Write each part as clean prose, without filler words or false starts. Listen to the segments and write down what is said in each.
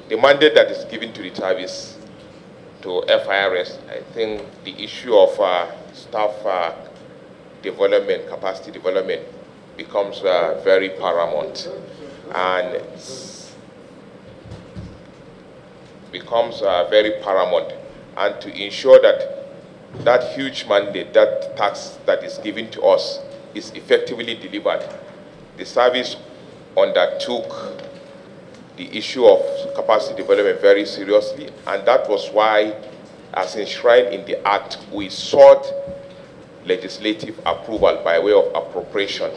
the mandate that is given to the service, to FIRS, I think the issue of staff development, capacity development becomes very paramount, and and to ensure that that huge mandate, that task that is given to us is effectively delivered. The service undertook the issue of capacity development very seriously, and that was why, as enshrined in the Act, we sought legislative approval by way of appropriation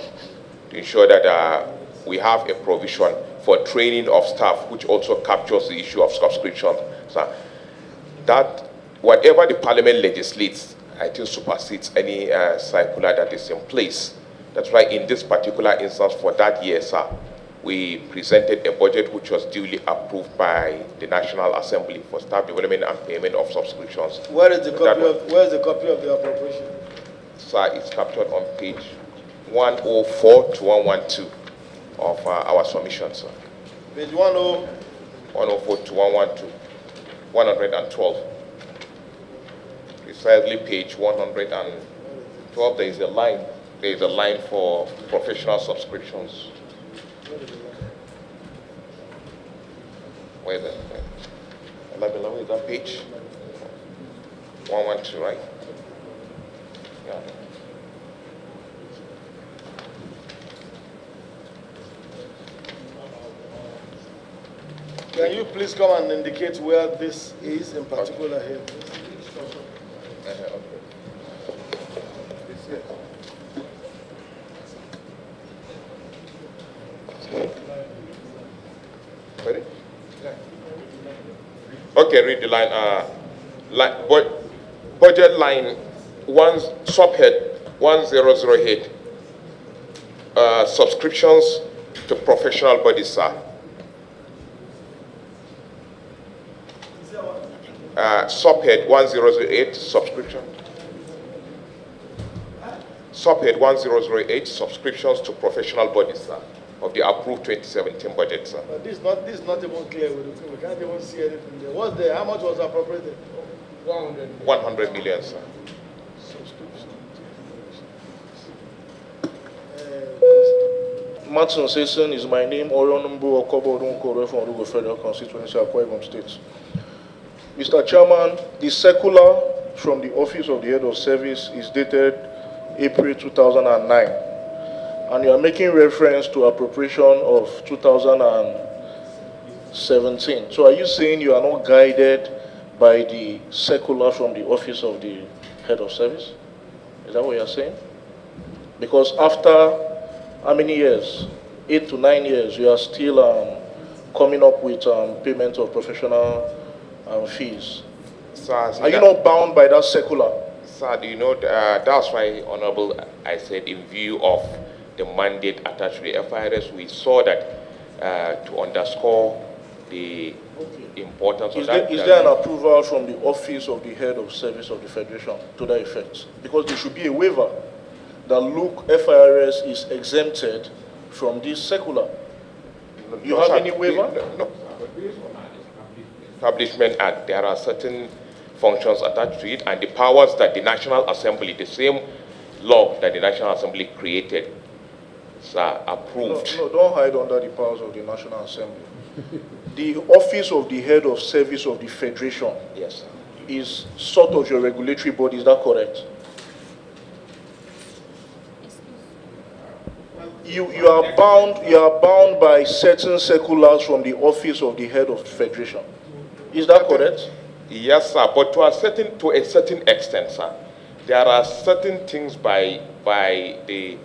to ensure that we have a provision for training of staff, which also captures the issue of subscription. So that whatever the Parliament legislates, I think supersedes any circular that is in place. That's why in this particular instance for that year, sir, we presented a budget which was duly approved by the National Assembly for staff development and payment of subscriptions. Where is the copy of the appropriation? Sir, it's captured on page 104 to 112 of our submission, sir. Page 104 to 112, 112. Precisely page 112, there is a line. There is a line for professional subscriptions. Where is that? 11, is that page? 112, right? Yeah. Can you please come and indicate where this is in particular here? Ready? Okay, read the line. Budget line subhead 1008. Subscriptions to professional bodies, sir. Subhead 1008, subscription. Subhead 1008, subscriptions to professional bodies, sir, of the approved 2017 budget, sir. But this is not even clear. We can't even see anything there. What's there? How much was appropriated? 100 million, sir. Martin Sesson is my name. Orionumbu Okobo Odunkore from Orugo Federal Constituency, Akwa Ibom State. Mr. Chairman, the circular from the Office of the Head of Service is dated April 2009, and you are making reference to appropriation of 2017. So are you saying you are not guided by the circular from the Office of the Head of Service? Is that what you are saying? Because after how many years? 8 to 9 years, you are still coming up with payment of professional fees. Sir, are you not bound by that circular? Sir, do you know, that's why, Honorable, I said in view of the mandate attached to the FIRS, we saw that to underscore the importance of that. Is there an approval from the Office of the Head of Service of the Federation to that effect? Because there should be a waiver that, look, FIRS is exempted from this circular. You have any waiver? No. Establishment Act, there are certain functions attached to it, and the powers that the National Assembly, the same law that the National Assembly created, are approved. No, don't hide under the powers of the National Assembly. The Office of the Head of Service of the Federation, yes, sir, is sort of your regulatory body, is that correct? You are bound by certain circulars from the Office of the Head of the Federation. Is that correct? Yes, sir, but to a certain extent, sir. There are certain things by the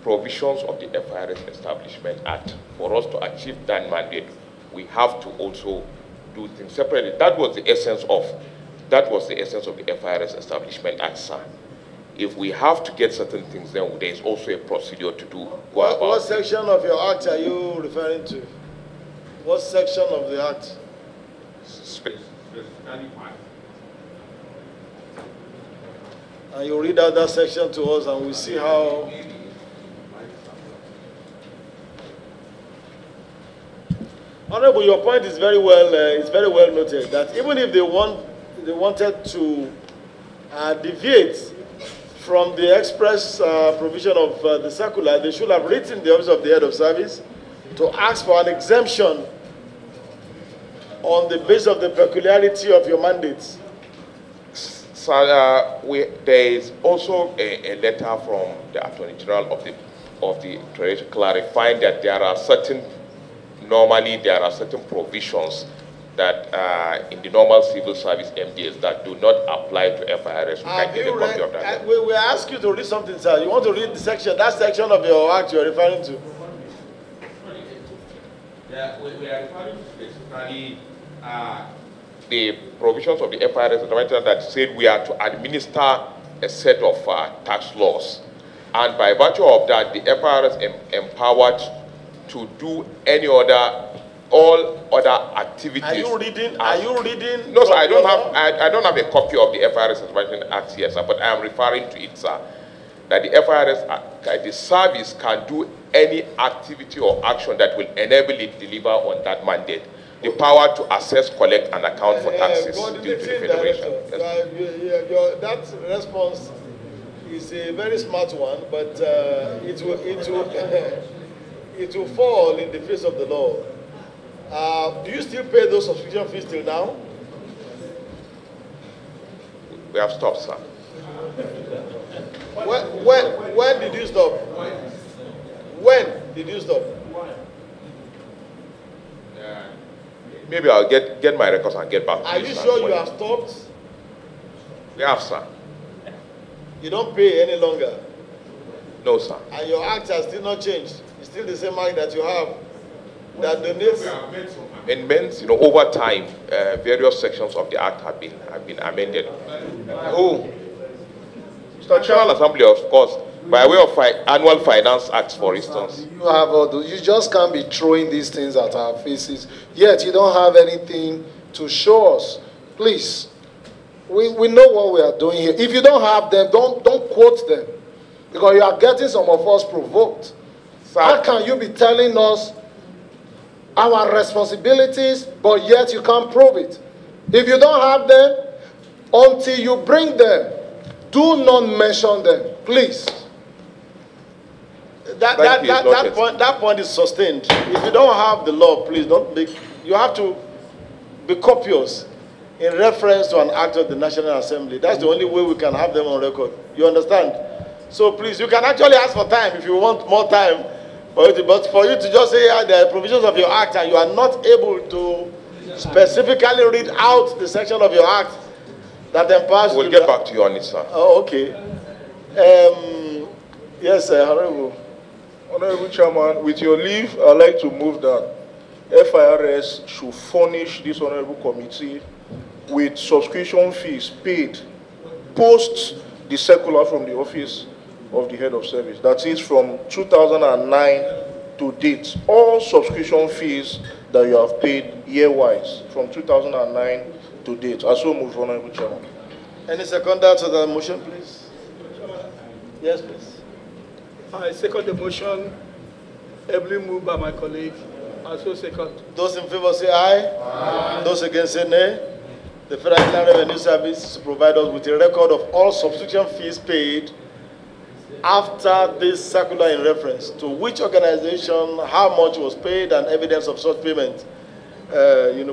provisions of the FIRS Establishment Act. For us to achieve that mandate, we have to also do things separately. That was the essence of the FIRS Establishment Act, sir. If we have to get certain things, then there is also a procedure to do. What section of your act are you referring to? What section of the act? And you read out that section to us, and we see how. Honorable, your point is very well noted. That even if they wanted to deviate from the express provision of the circular, they should have written the office of the head of service to ask for an exemption on the basis of the peculiarity of your mandates. So there is also a letter from the Attorney General of the Treasury clarifying that there are certain provisions that in the normal civil service MDs that do not apply to FIRS. We can get a copy of that. We ask you to read something, sir. You want to read that section of your act you're referring to? Yeah, we are referring to specifically the provisions of the FIRS that said we are to administer a set of tax laws. And by virtue of that, the FIRS empowered to do all other activities. Are you reading? No, sir. I don't have a copy of the FIRS Establishment Act here, sir. But I am referring to it, sir. That the FIRS, the service can do any activity or action that will enable it deliver on that mandate. The power to assess, collect, and account for taxes due to the Federation. That response is a very smart one, but it will fall in the face of the law. Do you still pay those subscription fees till now? We have stopped, sir. When did you stop? When did you stop? Maybe I'll get my records and get back to you. Are you sure you have stopped? We have, sir. You don't pay any longer? No, sir. And your act has still not changed? It's still the same act that you have that donates? Amendments, over time, various sections of the act have been amended. National Assembly, of course, by way of annual finance acts, for instance. You have you just can't be throwing these things at our faces, yet you don't have anything to show us. Please, we know what we are doing here. If you don't have them, don't quote them, because you are getting some of us provoked. Sir, how can you be telling us our responsibilities, but yet you can't prove it? If you don't have them, until you bring them, do not mention them, please. That point is sustained. If you don't have the law, please don't make. You have to be copious in reference to an act of the National Assembly. That's the only way we can have them on record. You understand? So please, you can actually ask for time if you want more time. But for you to just say there are provisions of your act and you are not able to specifically read out the section of your act that empowers you. We'll get back to you on it, sir. Oh, okay. Yes, Honorable. Honorable Chairman, with your leave, I'd like to move that FIRS should furnish this honorable committee with subscription fees paid post the circular from the office of the head of service. That is from 2009 to date. All subscription fees that you have paid year-wise from 2009 to date. I so move, Honorable Chairman. Any seconder to the motion, please? Yes, please. I second the motion, ably moved by my colleague. I so second. Those in favor say aye. Aye. Those against say nay. The Federal Inland Revenue Service provide us with a record of all subscription fees paid after this circular in reference to which organization, how much was paid, and evidence of such payment,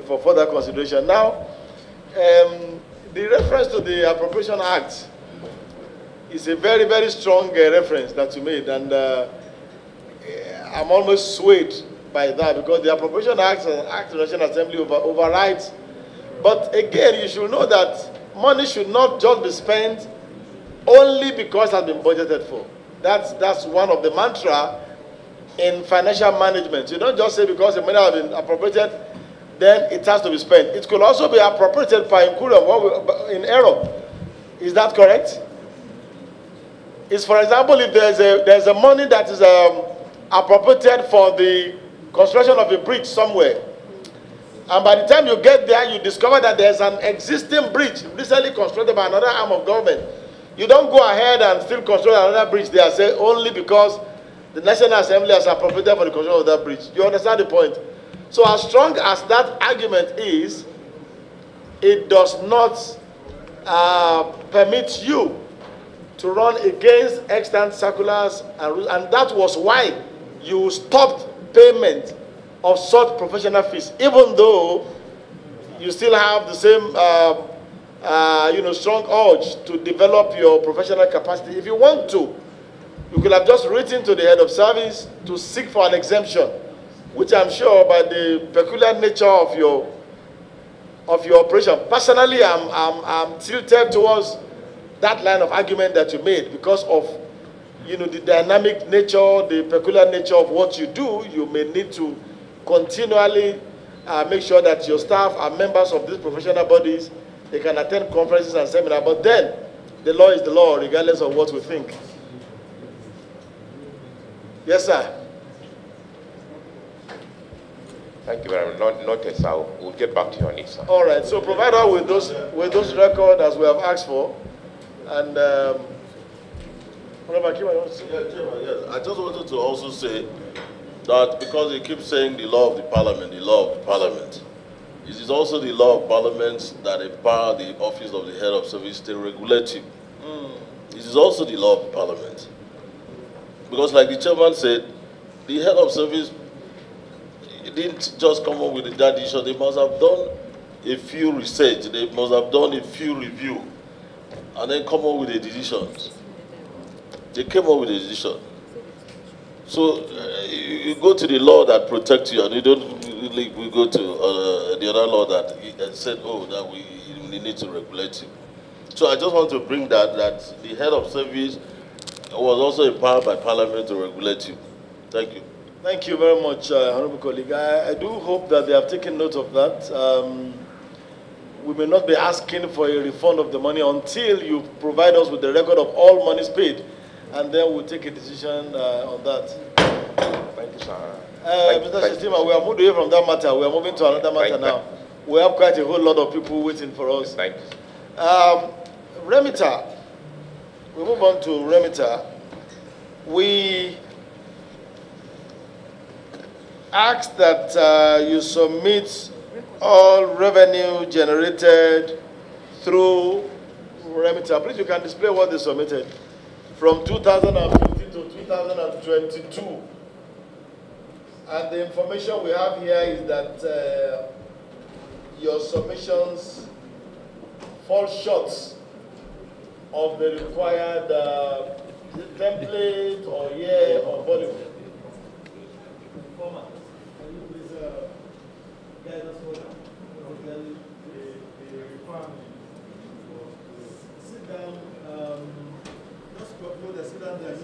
for further consideration. Now, the reference to the Appropriation Act is a very, very strong reference that you made, and I'm almost swayed by that because the Appropriation Act and Act of the National Assembly overrides. But again, you should know that money should not just be spent only because it has been budgeted for. That's one of the mantra in financial management. You don't just say because the money has been appropriated, then it has to be spent. It could also be appropriated by including in error. Is that correct? Is, for example, if there's a money that is appropriated for the construction of a bridge somewhere, and by the time you get there, you discover that there's an existing bridge recently constructed by another arm of government. You don't go ahead and still construct another bridge there, say only because the National Assembly has appropriated for the construction of that bridge. You understand the point? So as strong as that argument is, it does not permit you to run against extant circulars and rules, and that was why you stopped payment of such professional fees, even though you still have the same strong urge to develop your professional capacity. If you want to, you could have just written to the head of service to seek for an exemption, which I'm sure by the peculiar nature of your operation. Personally, I'm tilted towards that line of argument that you made because of the dynamic nature, the peculiar nature of what you do. You may need to continually make sure that your staff are members of these professional bodies. They can attend conferences and seminars, but then the law is the law regardless of what we think. Yes, sir. Thank you very much. Noted, sir. We'll get back to you on it, sir. All right. So provide us with those records as we have asked for, and whatever Kim, I want to say. Yeah, Chairman, yes. I just wanted to also say that because he keeps saying the law of the parliament, the law of the parliament, it is also the law of parliament that empower the office of the head of service to regulate you. It is also the law of the parliament. Because like the chairman said, the head of service didn't just come up with a that issue. They must have done a few research. They must have done a few review and then come up with a decision. They came up with a decision. So you go to the law that protects you, and you don't really go to the other law that said, oh, that we need to regulate you. So I just want to bring that the head of service was also empowered by Parliament to regulate you. Thank you. Thank you very much, Honorable colleague. I do hope that they have taken note of that. We may not be asking for a refund of the money until you provide us with the record of all monies paid, and then we'll take a decision on that. Thank you, sir. Mr. Shetima, we are moved away from that matter. We are moving to another matter now. We have quite a whole lot of people waiting for us. Thank you. Remitter. We move on to Remitter. We ask that you submit all revenue generated through Remitter. Please, you can display what they submitted from 2015 to 2022. And the information we have here is that your submissions fall short of the required template or year or volume. Guide us for the requirement. Sit down, just go there, sit down there,